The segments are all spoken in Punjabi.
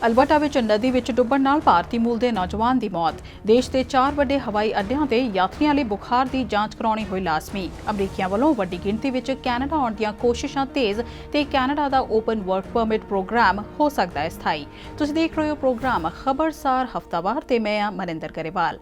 ਅਲਬਰਟਾ ਵਿੱਚ ਨਦੀ ਵਿੱਚ ਡੁੱਬਣ ਨਾਲ ਭਾਰਤੀ ਮੂਲ ਦੇ ਨੌਜਵਾਨ ਦੀ ਮੌਤ। ਦੇਸ਼ ਦੇ 4 ਵੱਡੇ ਹਵਾਈ ਅੱਡਿਆਂ ਤੇ ਯਾਤਰੀਆਂ ਲਈ ਬੁਖਾਰ ਦੀ ਜਾਂਚ ਕਰਾਉਣੀ ਹੋਈ ਲਾਜ਼ਮੀ। ਅਮਰੀਕੀਆਂ ਵੱਲੋਂ ਵੱਡੀ ਗਿਣਤੀ ਵਿੱਚ ਕੈਨੇਡਾ ਆਉਣ ਦੀਆਂ ਕੋਸ਼ਿਸ਼ਾਂ ਤੇਜ਼ ਤੇ ਕੈਨੇਡਾ ਦਾ ਓਪਨ ਵਰਕ ਪਰਮਿਟ ਪ੍ਰੋਗਰਾਮ ਹੋ ਸਕਦਾ ਹੈ ਸਥਾਈ। ਤੁਸੀਂ ਦੇਖ ਰਹੇ ਹੋ ਪ੍ਰੋਗਰਾਮ ਖਬਰਸਾਰ ਹਫ਼ਤਾਵਾਰ ਤੇ ਮੈਂ ਹਾਂ ਮਨਿੰਦਰ ਗਰੇਵਾਲ।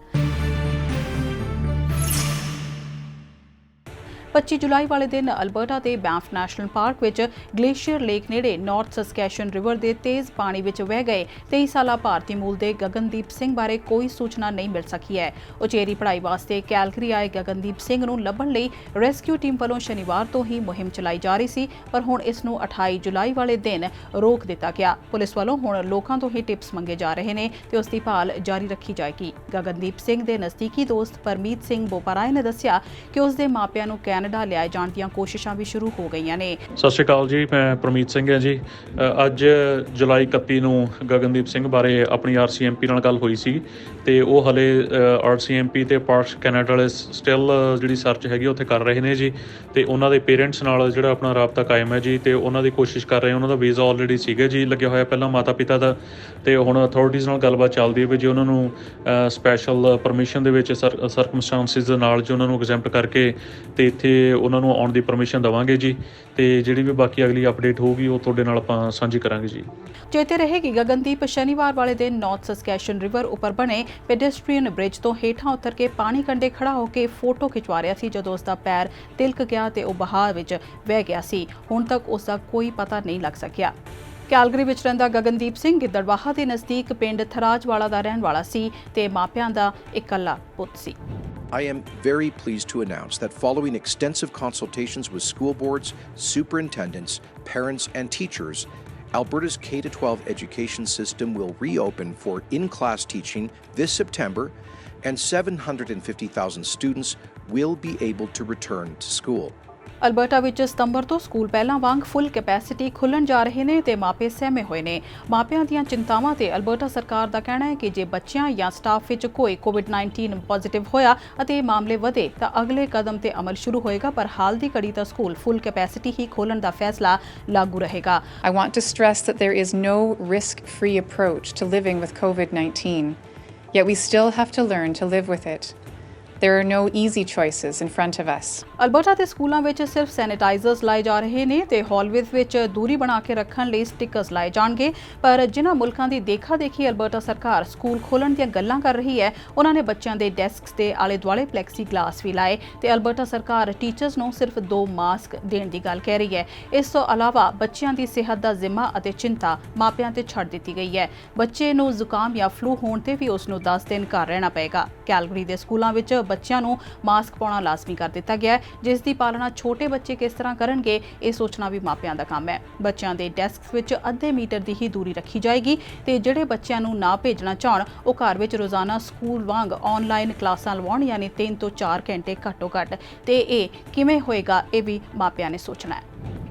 25 ਜੁਲਾਈ ਵਾਲੇ ਦਿਨ ਅਲਬਰਟਾ ਦੇ ਬੈਂਫ ਨੈਸ਼ਨਲ ਪਾਰਕ ਵਿੱਚ ਗਲੇਸ਼ੀਅਰ ਲੇਕ ਨੇੜੇ ਨਾਰਥ ਸਸਕੈਸ਼ਨ ਰਿਵਰ ਦੇ ਤੇਜ਼ ਪਾਣੀ ਵਿੱਚ ਵਹਿ ਗਏ 23 ਸਾਲਾ ਭਾਰਤੀ ਮੂਲ ਦੇ ਗਗਨਦੀਪ ਸਿੰਘ ਬਾਰੇ ਕੋਈ ਸੂਚਨਾ ਨਹੀਂ ਮਿਲ ਸਕੀ ਹੈ। ਉਚੇਰੀ ਪੜ੍ਹਾਈ ਵਾਸਤੇ ਕੈਲਗਰੀ ਆਏ ਗਗਨਦੀਪ ਸਿੰਘ ਨੂੰ ਲੱਭਣ ਲਈ ਰੈਸਕਿਊ ਟੀਮ ਵੱਲੋਂ ਸ਼ਨੀਵਾਰ ਤੋਂ ਹੀ ਮੁਹਿੰਮ ਚਲਾਈ ਜਾ ਰਹੀ ਸੀ, ਪਰ ਹੁਣ ਇਸ ਨੂੰ 28 ਜੁਲਾਈ ਵਾਲੇ ਦਿਨ ਰੋਕ ਦਿੱਤਾ ਗਿਆ। ਪੁਲਿਸ ਵੱਲੋਂ ਹੁਣ ਲੋਕਾਂ ਤੋਂ ਹੀ ਟਿਪਸ ਮੰਗੇ ਜਾ ਰਹੇ ਨੇ ਤੇ ਉਸ ਦੀ ਭਾਲ ਜਾਰੀ ਰੱਖੀ ਜਾਏਗੀ। ਗਗਨਦੀਪ ਸਿੰਘ ਦੇ ਨਜ਼ਦੀਕੀ ਦੋਸਤ ਪਰਮੀਤ ਸਿੰਘ ਬੋਪਾਰਾਏ ਨੇ ਦੱਸਿਆ ਕਿ ਉਸ ਦੇ ਮਾਪਿਆਂ ਨੂੰ ਕੈਨੇਡਾ ਲਿਆਏ ਜਾਣ ਦੀਆਂ ਕੋਸ਼ਿਸ਼ਾਂ ਵੀ ਸ਼ੁਰੂ ਹੋ ਗਈਆਂ ਨੇ। ਸਤਿ ਸ਼੍ਰੀ ਅਕਾਲ ਜੀ, ਮੈਂ ਪਰਮੀਤ ਸਿੰਘ ਹਾਂ ਜੀ। ਅੱਜ ਜੁਲਾਈ 31 ਨੂੰ ਗਗਨਦੀਪ ਸਿੰਘ ਬਾਰੇ ਆਪਣੀ RCMP ਨਾਲ ਗੱਲ ਹੋਈ ਸੀ ਤੇ ਉਹ ਹਲੇ RCMP ਤੇ ਪਾਰਕਸ ਕੈਨੇਡਾ ਵਾਲੇ ਸਟਿਲ ਜਿਹੜੀ ਸਰਚ ਹੈਗੀ ਉੱਥੇ ਕਰ ਰਹੇ ਨੇ ਜੀ ਤੇ ਉਹਨਾਂ ਦੇ ਪੇਰੈਂਟਸ ਨਾਲ ਜਿਹੜਾ ਆਪਣਾ ਰਾਬਤਾ ਕਾਇਮ ਹੈ ਜੀ ਤੇ ਉਹਨਾਂ ਦੀ ਕੋਸ਼ਿਸ਼ ਕਰ ਰਹੇ। ਉਹਨਾਂ ਦਾ ਵੀਜ਼ਾ ਆਲਰੇਡੀ ਸੀਗਾ ਜੀ ਲੱਗਿਆ ਹੋਇਆ ਪਹਿਲਾਂ ਮਾਤਾ ਪਿਤਾ ਦਾ, ਤੇ ਹੁਣ ਅਥਾਰਟੀਜ਼ ਨਾਲ ਗੱਲਬਾਤ ਚੱਲਦੀ ਹੈ ਵੀ ਜੇ ਉਹਨਾਂ ਨੂੰ ਸਪੈਸ਼ਲ ਪਰਮਿਸ਼ਨ ਦੇ ਵਿੱਚ ਸਰਕਮਸਟੈਂਸਿਸ ਦੇ ਨਾਲ ਜੀ ਉਹਨਾਂ ਨੂੰ ਐਗਜ਼ੈਂਪਟ ਕਰਕੇ ਤੇ ਇੱਥੇ ਉਹਨਾਂ ਨੂੰ ਆਉਣ ਦੀ ਪਰਮਿਸ਼ਨ ਦੇਵਾਂਗੇ ਜੀ ਤੇ ਜਿਹੜੀ ਵੀ ਬਾਕੀ ਅਗਲੀ ਅਪਡੇਟ ਹੋਊਗੀ ਉਹ ਤੁਹਾਡੇ ਨਾਲ ਆਪਾਂ ਸਾਂਝੀ ਕਰਾਂਗੇ ਜੀ। ਚੇਤੇ ਰਹੇਗੀ ਗਗਨਦੀਪ ਸ਼ਨੀਵਾਰ ਵਾਲੇ ਦਿਨ ਨਾਰਥ ਸਸਕੈਸ਼ਨ ਰਿਵਰ ਉੱਪਰ ਬਣੇ ਪੈਡੈਸਟਰੀਅਨ ਬ੍ਰਿਜ ਤੋਂ ਹੇਠਾਂ ਉਤਰ ਕੇ ਪਾਣੀ ਕੰਢੇ ਖੜਾ ਹੋ ਕੇ ਫੋਟੋ ਖਿਚਵਾ ਰਿਹਾ ਸੀ ਜਦੋਂ ਉਸ ਦਾ ਪੈਰ ਤਿਲਕ ਗਿਆ ਤੇ ਉਹ ਬਹਾਅ ਵਿੱਚ ਵਹਿ ਗਿਆ ਸੀ। ਹੁਣ ਤੱਕ ਉਸ ਦਾ ਕੋਈ ਪਤਾ ਨਹੀਂ ਲੱਗ ਸਕਿਆ। ਕੈਲਗਰੀ ਵਿੱਚ ਰਹਿੰਦਾ ਗਗਨਦੀਪ ਸਿੰਘ ਗਿੱਦੜਬਾਹਾ ਦੇ ਨਜ਼ਦੀਕ ਪਿੰਡ ਥਰਾਜਵਾਲਾ ਦਾ ਰਹਿਣ ਵਾਲਾ ਸੀ ਤੇ ਮਾਪਿਆਂ ਦਾ ਇਕੱਲਾ ਪੁੱਤ ਸੀ। I am very pleased to announce that following extensive consultations with school boards, superintendents, parents, and teachers, Alberta's K-12 education system will reopen for in-class teaching this September, and 750,000 students will be able to return to school. Alberta ਵਿੱਚ ਸਤੰਬਰ ਤੋਂ ਸਕੂਲ ਪਹਿਲਾਂ ਵਾਂਗ ਫੁੱਲ ਕੈਪੈਸਿਟੀ ਖੁੱਲ੍ਹਣ ਜਾ ਰਹੇ ਨੇ ਤੇ ਮਾਪੇ ਸਹਿਮੇ ਹੋਏ ਨੇ। ਮਾਪਿਆਂ ਦੀਆਂ ਚਿੰਤਾਵਾਂ ਤੇ ਅਲਬਰਟਾ ਸਰਕਾਰ ਦਾ ਕਹਿਣਾ ਹੈ ਕਿ ਜੇ ਬੱਚਿਆਂ ਜਾਂ ਸਟਾਫ ਵਿੱਚ ਕੋਈ COVID-19 ਪੋਜ਼ਿਟਿਵ ਹੋਇਆ ਅਤੇ ਮਾਮਲੇ ਵਧੇ ਤਾਂ ਅਗਲੇ ਕਦਮ ਤੇ ਅਮਲ ਸ਼ੁਰੂ ਹੋਏਗਾ, ਪਰ ਹਾਲ ਦੀ ਘੜੀ ਤਾਂ ਸਕੂਲ ਫੁੱਲ ਕੈਪੈਸਿਟੀ ਹੀ ਖੋਲ੍ਹਣ ਦਾ ਫੈਸਲਾ ਲਾਗੂ ਰਹੇਗਾ। I want to stress that there is no risk-free approach to living with COVID-19, yet we still have to learn to live with it. There are no easy choices in front of us. Alberta ਦੇ ਸਕੂਲਾਂ ਵਿੱਚ ਸਿਰਫ ਸੈਨੀਟਾਈਜ਼ਰਸ ਲਾਏ ਜਾ ਰਹੇ ਨੇ ਤੇ ਹਾਲਵੇਜ਼ ਵਿੱਚ ਦੂਰੀ ਬਣਾ ਕੇ ਰੱਖਣ ਲਈ ਸਟਿੱਕਰਸ ਲਾਏ ਜਾਣਗੇ, ਪਰ ਜਿਨ੍ਹਾਂ ਮੁਲਕਾਂ ਦੀ ਦੇਖਾ-ਦੇਖੀ ਅਲਬਰਟਾ ਸਰਕਾਰ ਸਕੂਲ ਖੋਲ੍ਹਣ ਦੀਆਂ ਗੱਲਾਂ ਕਰ ਰਹੀ ਹੈ ਉਹਨਾਂ ਨੇ ਬੱਚਿਆਂ ਦੇ ਡੈਸਕਸ ਦੇ ਆਲੇ-ਦੁਆਲੇ ਪਲੈਕਸੀ ਗਲਾਸ ਵੀ ਲਾਏ ਤੇ ਅਲਬਰਟਾ ਸਰਕਾਰ ਟੀਚਰਸ ਨੂੰ ਸਿਰਫ 2 ਮਾਸਕ ਦੇਣ ਦੀ ਗੱਲ ਕਹਿ ਰਹੀ ਹੈ। ਇਸ ਤੋਂ ਇਲਾਵਾ ਬੱਚਿਆਂ ਦੀ ਸਿਹਤ ਦਾ ਜ਼ਿੰਮਾ ਅਤੇ ਚਿੰਤਾ ਮਾਪਿਆਂ ਤੇ ਛੱਡ ਦਿੱਤੀ ਗਈ ਹੈ। ਬੱਚੇ ਨੂੰ ਜ਼ੁਕਾਮ ਜਾਂ ਫਲੂ ਹੋਣ ਤੇ ਵੀ ਉਸ ਨੂੰ 10 ਦਿਨ ਘਰ ਰਹਿਣਾ ਪਏਗਾ। ਕੈਲਗਰੀ ਦੇ ਸਕੂਲਾਂ ਵਿੱਚ ਬੱਚਿਆਂ ਨੂੰ ਮਾਸਕ ਪਾਉਣਾ ਲਾਜ਼ਮੀ ਕਰ ਦਿੱਤਾ ਗਿਆ ਹੈ, ਜਿਸ ਦੀ ਪਾਲਣਾ ਛੋਟੇ ਬੱਚੇ ਕਿਸ ਤਰ੍ਹਾਂ ਕਰਨਗੇ ਇਹ ਸੋਚਣਾ ਵੀ ਮਾਪਿਆਂ ਦਾ ਕੰਮ ਹੈ। ਬੱਚਿਆਂ ਦੇ ਡੈਸਕਸ ਵਿੱਚ ਅੱਧੇ ਮੀਟਰ ਦੀ ਹੀ ਦੂਰੀ ਰੱਖੀ ਜਾਏਗੀ ਤੇ ਜਿਹੜੇ ਬੱਚਿਆਂ ਨੂੰ ਨਾ ਭੇਜਣਾ ਚਾਹਣ ਉਹ ਘਰ ਵਿੱਚ ਰੋਜ਼ਾਨਾ ਸਕੂਲ ਵਾਂਗ ਆਨਲਾਈਨ ਕਲਾਸਾਂ ਲਵਾਉਣ, ਯਾਨੀ 3 ਤੋਂ 4 ਘੰਟੇ ਘੱਟੋ ਘੱਟ, ਤੇ ਇਹ ਕਿਵੇਂ ਹੋਏਗਾ ਇਹ ਵੀ ਮਾਪਿਆਂ ਨੇ ਸੋਚਣਾ ਹੈ।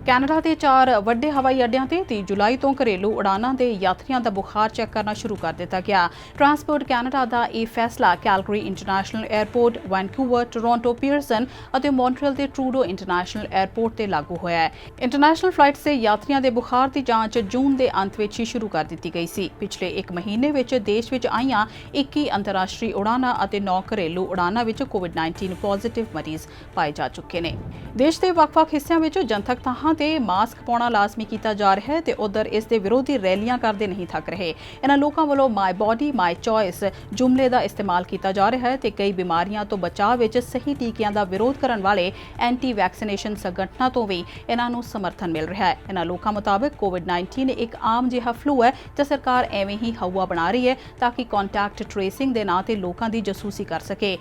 ਕੈਨੇਡਾ ਦੇ 4 ਵੱਡੇ ਹਵਾਈ ਅੱਡਿਆਂ ਤੇ 30 ਜੁਲਾਈ ਤੋਂ ਘਰੇਲੂ ਉਡਾਨਾਂ ਦੇ ਯਾਤਰੀਆਂ ਦਾ ਬੁਖਾਰ ਚੈੱਕ ਕਰਨਾ ਸ਼ੁਰੂ ਕਰ ਦਿੱਤਾ ਗਿਆ। ਟਰਾਂਸਪੋਰਟ ਕੈਨੇਡਾ ਦਾ ਇਹ ਫੈਸਲਾ Calgary international airport, Vancouver, Toronto Pearson ਅਤੇ ਮੌਂਟਰੀਅਲ ਦੇ ਟਰੂਡੋ ਇੰਟਰਨੈਸ਼ਨਲ 에ਅਰਪੋਰਟ ਤੇ ਲਾਗੂ ਹੋਇਆ ਹੈ। ਇੰਟਰਨੈਸ਼ਨਲ ਫਲਾਈਟਸ ਤੇ ਯਾਤਰੀਆਂ ਦੇ ਬੁਖਾਰ ਦੀ ਜਾਂਚ ਜੂਨ ਦੇ ਅੰਤ ਵਿੱਚ ਹੀ ਸ਼ੁਰੂ ਕਰ ਦਿੱਤੀ ਗਈ ਸੀ। ਪਿਛਲੇ 1 ਮਹੀਨੇ ਵਿੱਚ ਦੇਸ਼ ਵਿੱਚ ਆਈਆਂ 21 ਅੰਤਰਰਾਸ਼ਟਰੀ ਉਡਾਨਾਂ ਅਤੇ 9 ਘਰੇਲੂ ਉਡਾਨਾਂ ਵਿੱਚ COVID-19 ਪੋਜ਼ਿਟਿਵ ਮਰੀਜ਼ ਪਾਏ ਜਾ ਚੁੱਕੇ ਨੇ। ਦੇਸ਼ ਦੇ ਵੱਖ-ਵੱਖ ਹਿੱਸਿਆਂ ਵਿੱਚ ਜਨਤਕ ਥਾਵਾਂ ਤੇ ਮਾਸਕ ਪਾਉਣਾ ਲਾਜ਼ਮੀ ਕੀਤਾ ਜਾ ਰਿਹਾ ਹੈ ਤੇ ਉਧਰ ਇਸ ਦੇ ਵਿਰੋਧੀ ਰੈਲੀਆਂ ਕਰਦੇ ਨਹੀਂ ਥੱਕ ਰਹੇ। ਇਹਨਾਂ ਲੋਕਾਂ ਵੱਲੋਂ ਮਾਈ ਬੋਡੀ ਮਾਈ ਚੋਇਸ ਜੁਮਲੇ ਦਾ ਇਸਤੇਮਾਲ ਕੀਤਾ ਜਾ ਰਿਹਾ ਹੈ ਤੇ ਕਈ ਬਿਮਾਰੀਆਂ ਤੋਂ ਬਚਾਅ ਵਿੱਚ ਸਹੀ ਟੀਕਿਆਂ ਦਾ ਵਿਰੋਧ ਕਰਨ ਵਾਲੇ ਐਂਟੀ ਵੈਕਸੀਨੇਸ਼ਨ ਸੰਗਠਨਾਂ ਤੋਂ ਵੀ ਇਹਨਾਂ ਨੂੰ ਸਮਰਥਨ ਮਿਲ ਰਿਹਾ ਹੈ। ਇਹਨਾਂ ਲੋਕਾਂ ਮੁਤਾਬਕ COVID-19 ਇੱਕ ਆਮ ਜਿਹਾ ਫਲੂ ਹੈ ਤੇ ਸਰਕਾਰ ਐਵੇਂ ਹੀ ਹਵਾ ਬਣਾ ਰਹੀ ਹੈ ਤਾਂ ਕਿ ਕੰਟੈਕਟ ਟ੍ਰੇਸਿੰਗ ਦੇ ਨਾਂ ਤੇ ਲੋਕਾਂ ਦੀ ਜਾਸੂਸੀ ਕਰ ਸਕੇ।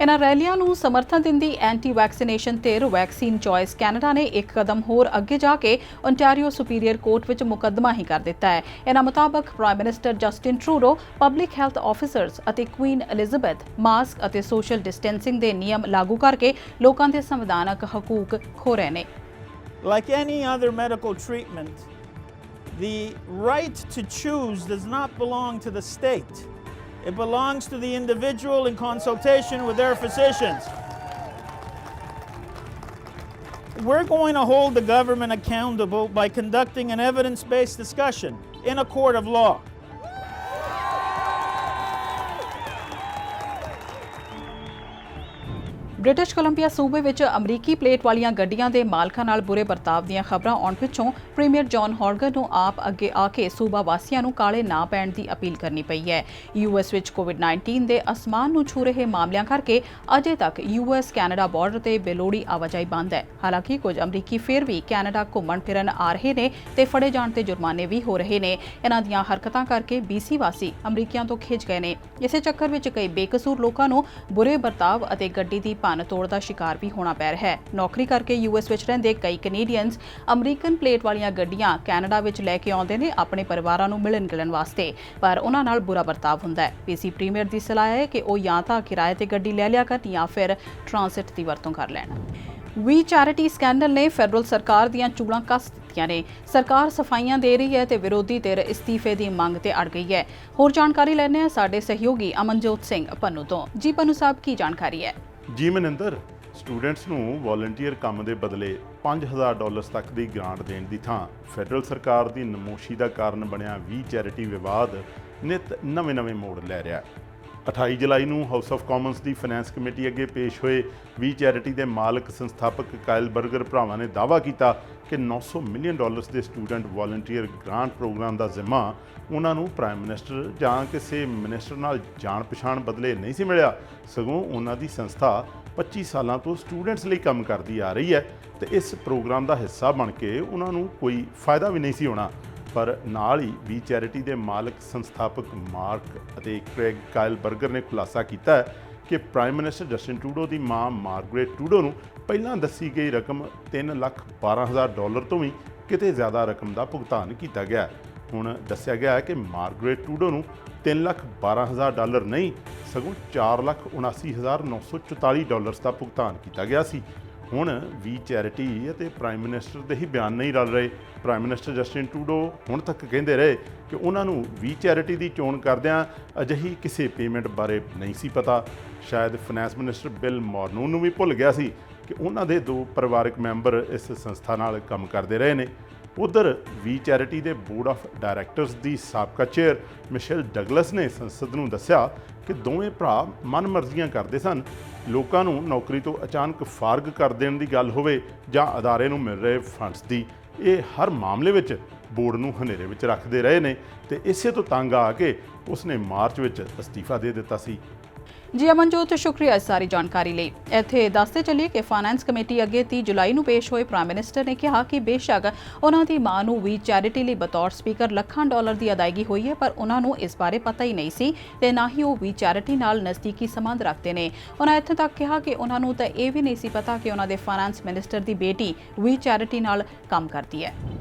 ਇਹਨਾਂ ਰੈਲੀਆਂ ਨੂੰ ਸਮਰਥਨ ਦਿੰਦੀ ਐਂਟੀ ਵੈਕਸੀਨੇਸ਼ਨ ਧਿਰ ਵੈਕਸੀਨ ਚੋਇਸ ਕੈਨੇਡਾ ਨੇ ਇੱਕ ਕਦਮ ਹੋਰ ਅੱਗੇ ਜਾ ਕੇ ਓਨਟਾਰੀਓ ਸੁਪੀਰੀਅਰ ਕੋਰਟ ਵਿੱਚ ਮੁਕੱਦਮਾ ਹੀ ਕਰ ਦਿੱਤਾ ਹੈ। ਇਹਨਾਂ ਮੁਤਾਬਕ prime minister Justin Trudeau, public health officers ਅਤੇ ਕੁਈਨ ਐਲਿਜ਼ਾਬੈਥ ਮਾਸਕ ਅਤੇ ਸੋਸ਼ਲ ਡਿਸਟੈਂਸਿੰਗ ਦੇ ਨਿਯਮ ਲਾਗੂ ਕਰਕੇ ਲੋਕਾਂ ਦੇ ਸੰਵਿਧਾਨਕ ਹਕੂਕ ਖੋ ਰਹੇ ਨੇ। Like any other medical treatment, the right to choose does not belong to the state. It belongs to the individual in consultation with their physicians. We're going to hold the government accountable by conducting an evidence-based discussion in a court of law. British Columbia ਸੂਬੇ ਵਿੱਚ ਅਮਰੀਕੀ ਪਲੇਟ ਵਾਲੀਆਂ ਗੱਡੀਆਂ ਦੇ ਮਾਲਕਾਂ ਨਾਲ ਬੁਰੇ ਵਰਤਾਵ ਦੀਆਂ ਖਬਰਾਂ ਆਉਣ ਪਿੱਛੋਂ ਪ੍ਰੀਮੀਅਰ ਜੌਨ ਹੌਰਗਨ ਨੂੰ ਆਪ ਅੱਗੇ ਆ ਕੇ ਸੂਬਾ ਵਾਸੀਆਂ ਨੂੰ ਕਾਲੇ ਨਾ ਪੈਣ ਦੀ ਅਪੀਲ ਕਰਨੀ ਪਈ ਹੈ। ਯੂਐਸ ਵਿੱਚ ਕੋਵਿਡ-19 ਦੇ ਅਸਮਾਨ ਨੂੰ ਛੂ ਰਹੇ ਮਾਮਲਿਆਂ ਕਰਕੇ ਅਜੇ ਤੱਕ ਯੂਐਸ ਕੈਨੇਡਾ ਬਾਰਡਰ ਤੇ ਬੇਲੋੜੀ ਆਵਾਜਾਈ ਬੰਦ ਹੈ। ਹਾਲਾਂਕਿ ਕੁਝ ਅਮਰੀਕੀ ਫਿਰ ਵੀ ਕੈਨੇਡਾ ਘੁੰਮਣ ਫਿਰਨ ਆ ਰਹੇ ਨੇ ਤੇ ਫੜੇ ਜਾਣ ਤੇ ਜੁਰਮਾਨੇ ਵੀ ਹੋ ਰਹੇ ਨੇ। ਇਹਨਾਂ ਦੀਆਂ ਹਰਕਤਾਂ ਕਰਕੇ BC ਵਾਸੀ ਅਮਰੀਕੀਆਂ ਤੋਂ ਖਿੱਚ ਗਏ ਨੇ। ਇਸੇ ਚੱਕਰ ਵਿੱਚ ਕਈ ਬੇਕਸੂਰ ਲੋਕਾਂ ਨੂੰ ਬੁਰੇ ਵਰਤਾਵ ਅਤੇ ਗੱਡੀ ਦੀ ਭੰਨ ਤੋੜ ਦਾ ਸ਼ਿਕਾਰ ਵੀ ਹੋਣਾ ਪੈ ਰਿਹਾ ਹੈ। ਨੌਕਰੀ ਕਰਕੇ ਯੂਐਸ ਵਿੱਚ ਰਹਿੰਦੇ ਕਈ ਕੈਨੇਡੀਅਨਸ ਅਮਰੀਕਨ ਪਲੇਟ ਵਾਲੀਆਂ ਗੱਡੀਆਂ ਕੈਨੇਡਾ ਵਿੱਚ ਲੈ ਕੇ ਆਉਂਦੇ ਨੇ ਆਪਣੇ ਪਰਿਵਾਰਾਂ ਨੂੰ ਮਿਲਣ ਗਿਲਣ ਵਾਸਤੇ, ਪਰ ਉਹਨਾਂ ਨਾਲ ਬੁਰਾ ਵਰਤਾਵ ਹੁੰਦਾ ਹੈ। BC ਪ੍ਰੀਮੀਅਰ ਦੀ ਸਲਾਹ ਹੈ ਕਿ ਉਹ ਜਾਂ ਤਾਂ ਕਿਰਾਏ ਤੇ ਗੱਡੀ ਲੈ ਲਿਆ ਕਰਨ ਜਾਂ ਫਿਰ ਟ੍ਰਾਂਸਿਟ ਦੀ ਵਰਤੋਂ ਕਰ ਲੈਣ। ਵੀ ਚੈਰਿਟੀ ਸਕੈਂਡਲ ਨੇ ਫੈਡਰਲ ਸਰਕਾਰ ਦੀਆਂ ਚੂੜਾਂ ਕੱਸ ਦਿੱਤੀਆਂ ਨੇ। ਸਰਕਾਰ ਸਫਾਈਆਂ ਦੇ ਰਹੀ ਹੈ ਤੇ ਵਿਰੋਧੀ ਧਿਰ ਇਸਤੀਫੇ ਦੀ ਮੰਗ ਤੇ ਅੜ ਗਈ ਹੈ। ਹੋਰ ਜਾਣਕਾਰੀ ਲੈਣੇ ਆ ਸਾਡੇ ਸਹਿਯੋਗੀ ਅਮਨਜੋਤ ਸਿੰਘ ਪੰਨੂ ਤੋਂ। ਜੀ ਪੰਨੂ ਸਾਹਿਬ, ਕੀ ਜਾਣਕਾਰੀ ਹੈ? ਜੀ ਮਨਿੰਦਰ, ਸਟੂਡੈਂਟਸ ਨੂੰ ਵੋਲੰਟੀਅਰ ਕੰਮ ਦੇ ਬਦਲੇ $5000 ਤੱਕ ਦੀ ਗ੍ਰਾਂਟ ਦੇਣ ਦੀ ਥਾਂ ਫੈਡਰਲ ਸਰਕਾਰ ਦੀ ਨਮੋਸ਼ੀ ਦਾ ਕਾਰਨ ਬਣਿਆ ਵੀ ਚੈਰਿਟੀ ਵਿਵਾਦ ਨਿਤ ਨਵੇਂ ਮੋੜ ਲੈ ਰਿਹਾ ਹੈ। 28 ਜੁਲਾਈ ਨੂੰ house of Commons the finance committee ਅੱਗੇ ਪੇਸ਼ ਹੋਏ ਵੀ ਚੈਰਿਟੀ ਦੇ ਮਾਲਕ ਸੰਸਥਾਪਕ ਕਾਇਲ ਬਰਗਰ ਭਰਾਵਾਂ ਨੇ ਦਾਅਵਾ ਕੀਤਾ ਕਿ $900 ਮਿਲੀਅਨ ਦੇ ਸਟੂਡੈਂਟ ਵੋਲੰਟੀਅਰ ਗ੍ਰਾਂਟ ਪ੍ਰੋਗਰਾਮ ਦਾ ਜ਼ਿੰਮਾ ਉਹਨਾਂ ਨੂੰ ਪ੍ਰਾਈਮ ਮਿਨਿਸਟਰ ਜਾਂ ਕਿਸੇ ਮਿਨਿਸਟਰ ਨਾਲ ਜਾਣ ਪਛਾਣ ਬਦਲੇ ਨਹੀਂ ਸੀ ਮਿਲਿਆ, ਸਗੋਂ ਉਹਨਾਂ ਦੀ ਸੰਸਥਾ 25 ਸਾਲਾਂ ਤੋਂ ਸਟੂਡੈਂਟਸ ਲਈ ਕੰਮ ਕਰਦੀ ਆ ਰਹੀ ਹੈ ਤੇ ਇਸ ਪ੍ਰੋਗਰਾਮ ਦਾ ਹਿੱਸਾ ਬਣ ਕੇ ਉਹਨਾਂ ਨੂੰ ਕੋਈ ਫਾਇਦਾ ਵੀ ਨਹੀਂ ਸੀ ਹੋਣਾ। ਪਰ ਨਾਲ ਹੀ ਵੀ ਚੈਰਿਟੀ ਦੇ ਮਾਲਕ ਸੰਸਥਾਪਕ ਮਾਰਕ ਅਤੇ ਕ੍ਰੈਗ ਕਾਇਲ ਬਰਗਰ ਨੇ ਖੁਲਾਸਾ ਕੀਤਾ ਹੈ ਕਿ ਪ੍ਰਾਈਮ ਮਿਨਿਸਟਰ ਜਸਟਿਨ ਟਰੂਡੋ ਦੀ ਮਾਂ ਮਾਰਗਰੇਟ ਟਰੂਡੋ ਨੂੰ ਪਹਿਲਾਂ ਦੱਸੀ ਗਈ ਰਕਮ $3,12,000 ਤੋਂ ਵੀ ਕਿਤੇ ਜ਼ਿਆਦਾ ਰਕਮ ਦਾ ਭੁਗਤਾਨ ਕੀਤਾ ਗਿਆ। ਹੁਣ ਦੱਸਿਆ ਗਿਆ ਹੈ ਕਿ ਮਾਰਗਰੇਟ ਟਰੂਡੋ ਨੂੰ $3,12,000 ਨਹੀਂ ਸਗੋਂ $4,79,944 ਦਾ ਭੁਗਤਾਨ ਕੀਤਾ ਗਿਆ ਸੀ। ਹੁਣ ਵੀ ਚੈਰਿਟੀ ਅਤੇ ਪ੍ਰਾਈਮ ਮਿਨਿਸਟਰ ਦੇ ਹੀ ਬਿਆਨ ਨਹੀਂ ਰਲ ਰਹੇ। ਪ੍ਰਾਈਮ ਮਿਨਿਸਟਰ ਜਸਟਿਨ ਟਰੂਡੋ ਹੁਣ ਤੱਕ ਕਹਿੰਦੇ ਰਹੇ ਕਿ ਉਹਨਾਂ ਨੂੰ ਵੀ ਚੈਰਿਟੀ ਦੀ ਚੋਣ ਕਰਦਿਆਂ ਅਜਿਹੀ ਕਿਸੇ ਪੇਮੈਂਟ ਬਾਰੇ ਨਹੀਂ ਸੀ ਪਤਾ। ਸ਼ਾਇਦ ਫਾਈਨੈਂਸ ਮਿਨਿਸਟਰ ਬਿਲ ਮੋਰਨੋ ਨੂੰ ਵੀ ਭੁੱਲ ਗਿਆ ਸੀ ਕਿ ਉਹਨਾਂ ਦੇ 2 ਪਰਿਵਾਰਕ ਮੈਂਬਰ ਇਸ ਸੰਸਥਾ ਨਾਲ ਕੰਮ ਕਰਦੇ ਰਹੇ ਨੇ। ਉਧਰ ਵੀ ਚੈਰਿਟੀ ਦੇ ਬੋਰਡ ਆਫ ਡਾਇਰੈਕਟਰਸ ਦੀ ਸਾਬਕਾ ਚੇਅਰ ਮਿਸ਼ੇਲ ਡਗਲਸ ਨੇ ਸੰਸਦ ਨੂੰ ਦੱਸਿਆ ਕਿ ਦੋਵੇਂ ਭਰਾ ਮਨਮਰਜ਼ੀਆਂ ਕਰਦੇ ਸਨ। ਲੋਕਾਂ ਨੂੰ ਨੌਕਰੀ ਤੋਂ ਅਚਾਨਕ ਫਾਰਗ ਕਰ ਦੇਣ ਦੀ ਗੱਲ ਹੋਵੇ ਜਾਂ ਅਦਾਰੇ ਨੂੰ ਮਿਲ ਰਹੇ ਫੰਡਸ ਦੀ, ਇਹ ਹਰ ਮਾਮਲੇ ਵਿੱਚ ਬੋਰਡ ਨੂੰ ਹਨੇਰੇ ਵਿੱਚ ਰੱਖਦੇ ਰਹੇ ਨੇ ਤੇ ਇਸੇ ਤੋਂ ਤੰਗ ਆ ਕੇ ਉਸਨੇ ਮਾਰਚ ਵਿੱਚ ਅਸਤੀਫਾ ਦੇ ਦਿੱਤਾ ਸੀ। ਜੀ ਅਮਨਜੋਤ, ਸ਼ੁਕਰੀਆ ਇਸ ਸਾਰੀ ਜਾਣਕਾਰੀ ਲਈ। ਇੱਥੇ ਦੱਸਦੇ ਚੱਲੀਏ ਕਿ ਫਾਈਨੈਂਸ ਕਮੇਟੀ ਅੱਗੇ 30 ਜੁਲਾਈ ਨੂੰ ਪੇਸ਼ ਹੋਏ ਪ੍ਰਾਈਮ ਮਿਨਿਸਟਰ ਨੇ ਕਿਹਾ ਕਿ ਬੇਸ਼ੱਕ ਉਹਨਾਂ ਦੀ ਮਾਂ ਨੂੰ ਵੀ ਚੈਰਿਟੀ ਲਈ ਬਤੌਰ ਸਪੀਕਰ ਲੱਖਾਂ ਡਾਲਰ ਦੀ ਅਦਾਇਗੀ ਹੋਈ ਹੈ, ਪਰ ਉਹਨਾਂ ਨੂੰ ਇਸ ਬਾਰੇ ਪਤਾ ਹੀ ਨਹੀਂ ਸੀ ਤੇ ਨਾ ਹੀ ਉਹ ਵੀ ਚੈਰਿਟੀ ਨਾਲ ਨਜ਼ਦੀਕੀ ਸੰਬੰਧ ਰੱਖਦੇ ਨੇ। ਉਹਨਾਂ ਇੱਥੇ ਤੱਕ ਕਿਹਾ ਕਿ ਉਹਨਾਂ ਨੂੰ ਤਾਂ ਇਹ ਵੀ ਨਹੀਂ ਸੀ ਪਤਾ ਕਿ ਉਹਨਾਂ ਦੇ ਫਾਈਨੈਂਸ ਮਿਨਿਸਟਰ ਦੀ ਬੇਟੀ ਵੀ ਚੈਰਿਟੀ ਨਾਲ ਕੰਮ ਕਰਦੀ ਹੈ।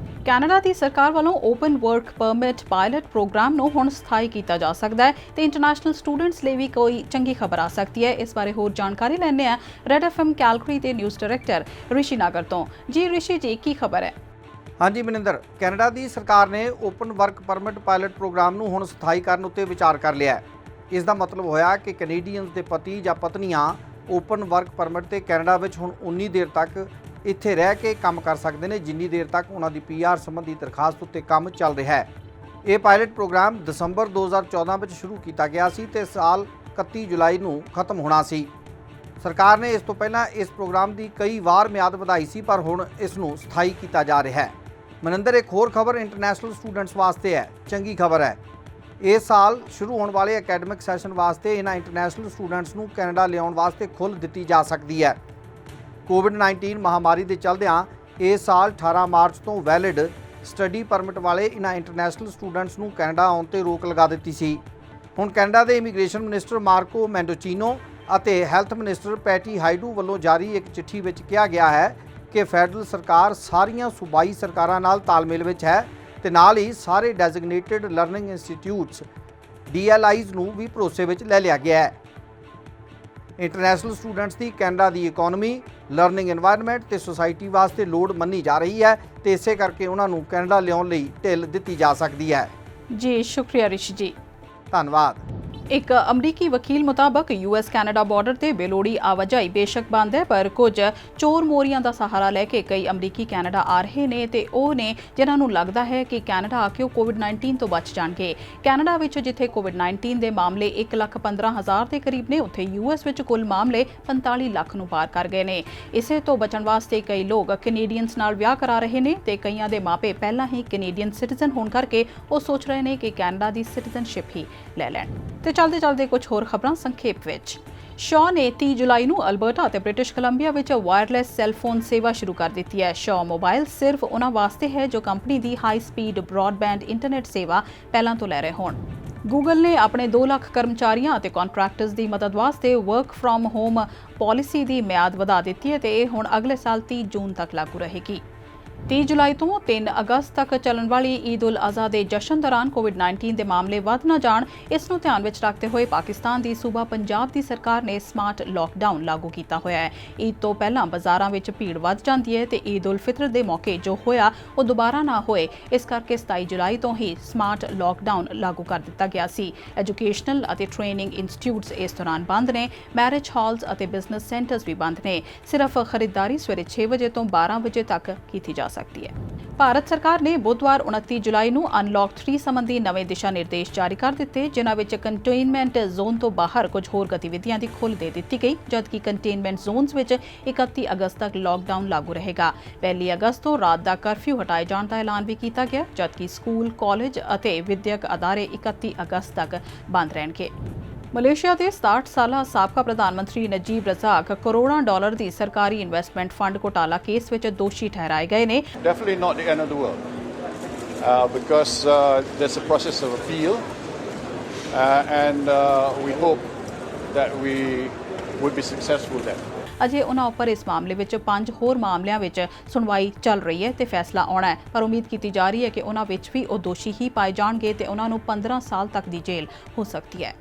ਕੈਨੇਡਾ ਦੀ ਸਰਕਾਰ ਵੱਲੋਂ open work permit pilot programme ਨੂੰ ਹੁਣ ਸਥਾਈ ਕੀਤਾ ਜਾ ਸਕਦਾ ਹੈ ਤੇ ਇੰਟਰਨੈਸ਼ਨਲ ਸਟੂਡੈਂਟਸ ਲਈ ਵੀ ਕੋਈ ਚੰਗੀ ਖਬਰ ਆ ਸਕਦੀ ਹੈ। ਇਸ ਬਾਰੇ ਹੋਰ ਜਾਣਕਾਰੀ ਲੈਣੇ ਆ ਰੈਡ FM ਕੈਲਗਰੀ ਦੇ ਨਿਊਜ਼ ਡਾਇਰੈਕਟਰ ਰਿਸ਼ੀ ਨਾਗਰ ਤੋਂ। ਜੀ ਰਿਸ਼ੀ ਜੀ, ਕੀ ਖਬਰ ਹੈ? ਹਾਂਜੀ ਮਨਿੰਦਰ, ਕੈਨੇਡਾ ਦੀ ਸਰਕਾਰ ਨੇ open work permit pilot programme ਨੂੰ ਹੁਣ ਸਥਾਈ ਕਰਨ ਉੱਤੇ ਵਿਚਾਰ ਕਰ ਲਿਆ ਹੈ। ਇਸ ਦਾ ਮਤਲਬ ਹੋਇਆ ਕਿ ਕੈਨੇਡੀਅਨਸ ਦੇ ਪਤੀ ਜਾਂ ਪਤਨੀਆਂ ਓਪਨ ਵਰਕ ਪਰਮਿਟ ਤੇ ਕੈਨੇਡਾ ਵਿੱਚ ਹੁਣ ਉਨੀ ਦੇਰ ਤੱਕ ਇੱਥੇ ਰਹਿ ਕੇ ਕੰਮ ਕਰ ਸਕਦੇ ਨੇ ਜਿੰਨੀ ਦੇਰ ਤੱਕ ਉਹਨਾਂ ਦੀ PR ਸੰਬੰਧੀ ਦਰਖਾਸਤ ਉੱਤੇ ਕੰਮ ਚੱਲ ਰਿਹਾ ਹੈ। ਇਹ ਪਾਇਲਟ ਪ੍ਰੋਗਰਾਮ ਦਸੰਬਰ 2014 ਵਿੱਚ ਸ਼ੁਰੂ ਕੀਤਾ ਗਿਆ ਸੀ ਤੇ ਸਾਲ 31 ਜੁਲਾਈ ਨੂੰ ਖਤਮ ਹੋਣਾ ਸੀ। ਸਰਕਾਰ ਨੇ ਇਸ ਤੋਂ ਪਹਿਲਾਂ ਇਸ ਪ੍ਰੋਗਰਾਮ ਦੀ ਕਈ ਵਾਰ ਮਿਆਦ ਵਧਾਈ ਸੀ, ਪਰ ਹੁਣ ਇਸ ਨੂੰ ਸਥਾਈ ਕੀਤਾ ਜਾ ਰਿਹਾ ਹੈ। ਮਨਿੰਦਰ, ਇੱਕ ਹੋਰ ਖਬਰ ਇੰਟਰਨੈਸ਼ਨਲ ਸਟੂਡੈਂਟਸ ਵਾਸਤੇ ਹੈ। ਚੰਗੀ ਖਬਰ ਹੈ। ਇਸ ਸਾਲ ਸ਼ੁਰੂ ਹੋਣ ਵਾਲੇ ਅਕੈਡਮਿਕ ਸੈਸ਼ਨ ਵਾਸਤੇ ਇਹਨਾਂ ਇੰਟਰਨੈਸ਼ਨਲ ਸਟੂਡੈਂਟਸ ਨੂੰ ਕੈਨੇਡਾ ਲਿਆਉਣ ਵਾਸਤੇ ਖੁੱਲ੍ਹ ਦਿੱਤੀ ਜਾ ਸਕਦੀ ਹੈ। ਕੋਵਿਡ-19 ਮਹਾਮਾਰੀ ਦੇ ਚੱਲਦਿਆਂ ਇਸ ਸਾਲ 18 ਮਾਰਚ ਤੋਂ ਵੈਲਿਡ ਸਟੱਡੀ ਪਰਮਿਟ ਵਾਲੇ ਇਹਨਾਂ ਇੰਟਰਨੈਸ਼ਨਲ ਸਟੂਡੈਂਟਸ ਨੂੰ ਕੈਨੇਡਾ ਆਉਣ ਤੇ ਰੋਕ ਲਗਾ ਦਿੱਤੀ ਸੀ। ਹੁਣ ਕੈਨੇਡਾ ਦੇ ਇਮੀਗ੍ਰੇਸ਼ਨ ਮਿਨਿਸਟਰ ਮਾਰਕੋ ਮੈਂਡੋਚੀਨੋ ਅਤੇ ਹੈਲਥ ਮਿਨਿਸਟਰ ਪੈਟੀ ਹਾਈਡੂ ਵੱਲੋਂ ਜਾਰੀ ਇੱਕ ਚਿੱਠੀ ਵਿੱਚ ਕਿਹਾ ਗਿਆ ਹੈ ਕਿ ਫੈਡਰਲ ਸਰਕਾਰ ਸਾਰੀਆਂ ਸੂਬਾਈ ਸਰਕਾਰਾਂ ਨਾਲ ਤਾਲਮੇਲ ਵਿੱਚ ਹੈ ਤੇ ਨਾਲ ਹੀ ਸਾਰੇ ਡੈਜ਼ਿਗਨੇਟਿਡ ਲਰਨਿੰਗ ਇੰਸਟੀਟਿਊਟਸ DLIs ਨੂੰ ਵੀ ਭਰੋਸੇ ਵਿੱਚ ਲੈ ਲਿਆ ਗਿਆ ਹੈ। ਇੰਟਰਨੈਸ਼ਨਲ ਸਟੂਡੈਂਟਸ ਦੀ ਕੈਨੇਡਾ ਦੀ ਇਕਨੋਮੀ, ਲਰਨਿੰਗ এনवायरमेंट ਤੇ ਸੋਸਾਇਟੀ ਵਾਸਤੇ ਲੋੜ ਮੰਨੀ ਜਾ ਰਹੀ ਹੈ ਤੇ ਇਸੇ ਕਰਕੇ ਉਹਨਾਂ ਨੂੰ ਕੈਨੇਡਾ ਲਿਆਉਣ ਲਈ ਢਿੱਲ ਦਿੱਤੀ ਜਾ ਸਕਦੀ ਹੈ। ਜੀ ਸ਼ੁਕਰੀਆ ਰਿਸ਼ੀ ਜੀ, ਧੰਨਵਾਦ। ਇੱਕ ਅਮਰੀਕੀ ਵਕੀਲ ਮੁਤਾਬਕ ਯੂਐਸ ਕੈਨੇਡਾ ਬਾਰਡਰ ਤੇ ਬੇਲੋੜੀ ਆਵਾਜਾਈ ਬੇਸ਼ੱਕ ਬੰਦ ਹੈ, ਪਰ ਕੁਝ ਚੋਰ ਮੋਰੀਆਂ ਦਾ ਸਹਾਰਾ ਲੈ ਕੇ ਕਈ ਅਮਰੀਕੀ ਕੈਨੇਡਾ ਆ ਰਹੇ ਨੇ ਤੇ ਉਹ ਨੇ ਜਿਨ੍ਹਾਂ ਨੂੰ ਲੱਗਦਾ ਹੈ ਕਿ ਕੈਨੇਡਾ ਆ ਕੇ ਉਹ ਕੋਵਿਡ-19 ਤੋਂ ਬਚ ਜਾਣਗੇ। ਕੈਨੇਡਾ ਵਿੱਚ ਜਿੱਥੇ ਕੋਵਿਡ-19 ਦੇ ਮਾਮਲੇ 1,15,000 ਦੇ ਕਰੀਬ ਨੇ, ਉੱਥੇ ਯੂਐਸ ਵਿੱਚ ਕੁੱਲ ਮਾਮਲੇ 45 ਲੱਖ ਨੂੰ ਪਾਰ ਕਰ ਗਏ ਨੇ। ਇਸੇ ਤੋਂ ਬਚਣ ਵਾਸਤੇ ਕਈ ਲੋਕ ਕੈਨੇਡੀਅਨਸ ਨਾਲ ਵਿਆਹ ਕਰਾ ਰਹੇ ਨੇ ਤੇ ਕਈਆਂ ਦੇ ਮਾਪੇ ਪਹਿਲਾਂ ਹੀ ਕੈਨੇਡੀਅਨ ਸਿਟੀਜ਼ਨ ਹੋਣ ਕਰਕੇ ਉਹ ਸੋਚ ਰਹੇ ਨੇ ਕਿ ਕੈਨੇਡਾ ਦੀ ਸਿਟੀਜ਼ਨਸ਼ਿਪ ਹੀ ਲੈ ਲੈਣ। ਤੇ ਚੱਲਦੇ ਕੁਝ ਹੋਰ ਖਬਰਾਂ ਸੰਖੇਪ ਵਿੱਚ। ਸ਼ਾਅ ਨੇ 30 ਜੁਲਾਈ ਨੂੰ ਅਲਬਰਟਾ ਅਤੇ ਬ੍ਰਿਟਿਸ਼ ਕੋਲੰਬੀਆ ਵਿੱਚ ਵਾਇਰਲੈਸ ਸੈੱਲ ਫੋਨ ਸੇਵਾ ਸ਼ੁਰੂ ਕਰ ਦਿੱਤੀ ਹੈ। ਸ਼ਾਅ ਮੋਬਾਈਲ ਸਿਰਫ ਉਹਨਾਂ ਵਾਸਤੇ ਹੈ ਜੋ ਕੰਪਨੀ ਦੀ ਹਾਈ ਸਪੀਡ ਬ੍ਰੌਡਬੈਂਡ ਇੰਟਰਨੈਟ ਸੇਵਾ ਪਹਿਲਾਂ ਤੋਂ ਲੈ ਰਹੇ ਹੋਣ। ਗੂਗਲ ਨੇ ਆਪਣੇ 2 ਲੱਖ ਕਰਮਚਾਰੀਆਂ ਅਤੇ ਕੰਟਰੈਕਟਰਸ ਦੀ ਮਦਦ ਵਾਸਤੇ ਵਰਕ ਫਰਮ ਹੋਮ ਪਾਲਿਸੀ ਦੀ ਮਿਆਦ ਵਧਾ ਦਿੱਤੀ ਹੈ ਤੇ ਇਹ ਹੁਣ ਅਗਲੇ ਸਾਲ 30 ਜੂਨ ਤੱਕ ਲਾਗੂ ਰਹੇਗੀ। 30 ਜੁਲਾਈ ਤੋਂ 3 ਅਗਸਤ ਤੱਕ ਚੱਲਣ ਵਾਲੀ ਈਦ ਉਲ ਅਜ਼ਹਾ ਦੇ ਜਸ਼ਨ ਦੌਰਾਨ ਕੋਵਿਡ-19 ਦੇ ਮਾਮਲੇ ਵੱਧ ਨਾ ਜਾਣ, ਇਸ ਨੂੰ ਧਿਆਨ ਵਿੱਚ ਰੱਖਦੇ ਹੋਏ ਪਾਕਿਸਤਾਨ ਦੀ ਸੂਬਾ ਪੰਜਾਬ ਦੀ ਸਰਕਾਰ ਨੇ ਸਮਾਰਟ ਲਾਕਡਾਊਨ ਲਾਗੂ ਕੀਤਾ ਹੋਇਆ ਹੈ। ਈਦ ਤੋਂ ਪਹਿਲਾਂ ਬਾਜ਼ਾਰਾਂ ਵਿੱਚ ਭੀੜ ਵੱਧ ਜਾਂਦੀ ਹੈ ਤੇ ਈਦ ਉਲ ਫਿਤਰ ਦੇ ਮੌਕੇ ਜੋ ਹੋਇਆ ਉਹ ਦੁਬਾਰਾ ਨਾ ਹੋਏ, ਇਸ ਕਰਕੇ 27 ਜੁਲਾਈ ਤੋਂ ਹੀ ਸਮਾਰਟ ਲਾਕਡਾਊਨ ਲਾਗੂ ਕਰ ਦਿੱਤਾ ਗਿਆ ਸੀ। ਐਜੂਕੇਸ਼ਨਲ ਅਤੇ ਟ੍ਰੇਨਿੰਗ ਇੰਸਟੀਚਿਊਟਸ ਇਸ ਦੌਰਾਨ ਬੰਦ ਨੇ। ਮੈਰਿਜ ਹਾਲਸ ਅਤੇ ਬਿਜ਼ਨਸ ਸੈਂਟਰਸ ਵੀ ਬੰਦ ਨੇ। ਸਿਰਫ ਖਰੀਦਦਾਰੀ ਸਵੇਰੇ 6 ਵਜੇ ਤੋਂ 12 ਵਜੇ ਤੱਕ ਕੀਤੀ ਜਾ ਸਕਦੀ ਹੈ। ਭਾਰਤ ਸਰਕਾਰ ਨੇ ਬੁੱਧਵਾਰ 29 ਜੁਲਾਈ ਨੂੰ ਅਨਲੌਕ 3 ਸੰਬੰਧੀ ਨਵੇਂ ਦਿਸ਼ਾ ਨਿਰਦੇਸ਼ ਜਾਰੀ ਕਰ ਦਿੱਤੇ, ਜਿਨ੍ਹਾਂ ਵਿੱਚ ਕੰਟੇਨਮੈਂਟ ਜ਼ੋਨ ਤੋਂ ਬਾਹਰ ਕੁਝ ਹੋਰ ਗਤੀਵਿਧੀਆਂ ਦੀ ਖੁੱਲ੍ਹ ਦੇ ਦਿੱਤੀ ਗਈ, ਜਦਕਿ ਕੰਟੇਨਮੈਂਟ ਜ਼ੋਨਸ ਵਿੱਚ 31 ਅਗਸਤ ਤੱਕ ਲਾਕਡਾਊਨ ਲਾਗੂ ਰਹੇਗਾ। 1 ਅਗਸਤ ਤੋਂ ਰਾਤ ਦਾ ਕਰਫਿਊ ਹਟਾਏ ਜਾਣ ਦਾ ਐਲਾਨ ਵੀ ਕੀਤਾ ਗਿਆ, ਜਦਕਿ ਸਕੂਲ, ਕਾਲਜ ਅਤੇ ਵਿਦਿਅਕ ਅਦਾਰੇ 31 ਅਗਸਤ ਤੱਕ ਬੰਦ ਰਹਿਣਗੇ। ਮਲੇਸ਼ੀਆ ਦੇ 67 ਸਾਲਾ ਸਾਬਕਾ ਪ੍ਰਧਾਨ ਮੰਤਰੀ ਨਜੀਬ ਰਜ਼ਾਕ ਕਰੋੜਾਂ ਡਾਲਰ ਦੀ ਸਰਕਾਰੀ ਇਨਵੈਸਟਮੈਂਟ ਫੰਡ ਘੁਟਾਲਾ ਕੇਸ ਵਿੱਚ ਦੋਸ਼ੀ ਠਹਿਰਾਏ ਗਏ ਨੇ। Definitely not the end of the world, because there's a process of appeal, and we hope that we would be successful there. ਅਜੇ ਉਹਨਾਂ ਉੱਪਰ ਇਸ ਮਾਮਲੇ ਵਿੱਚ 5 ਹੋਰ ਮਾਮਲਿਆਂ ਵਿੱਚ ਸੁਣਵਾਈ ਚੱਲ ਰਹੀ ਹੈ ਤੇ ਫੈਸਲਾ ਆਉਣਾ ਹੈ, ਪਰ ਉਮੀਦ ਕੀਤੀ ਜਾ ਰਹੀ ਹੈ ਕਿ ਉਹਨਾਂ ਵਿੱਚ ਵੀ ਉਹ ਦੋਸ਼ੀ ਹੀ ਪਾਏ ਜਾਣਗੇ ਤੇ ਉਹਨਾਂ ਨੂੰ 15 ਸਾਲ ਤੱਕ ਦੀ ਜੇਲ੍ਹ ਹੋ ਸਕਦੀ ਹੈ।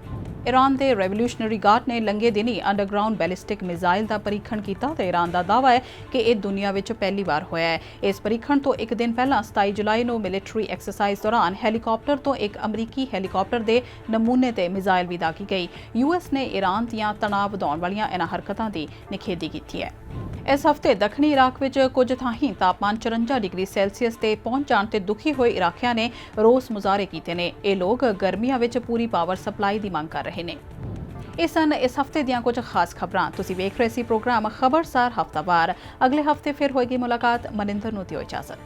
ਈਰਾਨ ਦੇ ਰੈਵੋਲੂਸ਼ਨਰੀ ਗਾਰਡ ਨੇ ਲੰਘੇ ਦਿਨੀ ਅੰਡਰਗਰਾਉਂਡ ਬੈਲਿਸਟਿਕ ਮਿਜ਼ਾਈਲ ਦਾ ਪਰੀਖਣ ਕੀਤਾ ਤੇ ਈਰਾਨ ਦਾ ਦਾਅਵਾ ਹੈ ਕਿ ਇਹ ਦੁਨੀਆ ਵਿੱਚ ਪਹਿਲੀ ਵਾਰ ਹੋਇਆ ਹੈ। ਇਸ ਪਰੀਖਣ ਤੋਂ ਇੱਕ ਦਿਨ ਪਹਿਲਾਂ 27 ਜੁਲਾਈ ਨੂੰ ਮਿਲਟਰੀ ਐਕਸਰਸਾਈਜ਼ ਦੌਰਾਨ ਹੈਲੀਕਾਪਟਰ ਤੋਂ ਇੱਕ ਅਮਰੀਕੀ ਹੈਲੀਕਾਪਟਰ ਦੇ ਨਮੂਨੇ ਤੇ ਮਿਜ਼ਾਈਲ ਵੀ ਦਾਗੀ ਗਈ। ਯੂਐਸ ਨੇ ਈਰਾਨ ਦੀਆਂ ਤਣਾਅ ਵਧਾਉਣ ਵਾਲੀਆਂ ਇਹਨਾਂ ਹਰਕਤਾਂ ਦੀ ਨਿਖੇਧੀ ਕੀਤੀ ਹੈ। ਇਸ ਹਫ਼ਤੇ ਦੱਖਣੀ ਇਰਾਕ ਵਿੱਚ ਕੁਝ ਥਾਈਂ ਤਾਪਮਾਨ 54 ਡਿਗਰੀ ਸੈਲਸੀਅਸ ਤੇ ਪਹੁੰਚ ਜਾਣ ਤੇ ਦੁਖੀ ਹੋਏ ਇਰਾਕੀਆਂ ਨੇ ਰੋਸ ਮੁਜ਼ਾਹਰੇ ਕੀਤੇ ਨੇ। ਇਹ ਲੋਕ ਗਰਮੀਆਂ ਵਿੱਚ ਪੂਰੀ ਪਾਵਰ ਸਪਲਾਈ ਦੀ ਮੰਗ ਕਰ ਰਹੇ ਨੇ। ਇਹ ਸਨ ਇਸ ਹਫ਼ਤੇ ਦੀਆਂ ਕੁਝ ਖਾਸ ਖਬਰਾਂ। ਤੁਸੀਂ ਵੇਖ ਰਹੇ ਸੀ ਪ੍ਰੋਗਰਾਮ ਖਬਰਸਾਰ ਹਫ਼ਤਾਵਾਰ। ਅਗਲੇ ਹਫ਼ਤੇ ਫਿਰ ਹੋਏਗੀ ਮੁਲਾਕਾਤ। ਮਨਿੰਦਰ ਨੂੰ ਦਿਓ ਇਜਾਜ਼ਤ।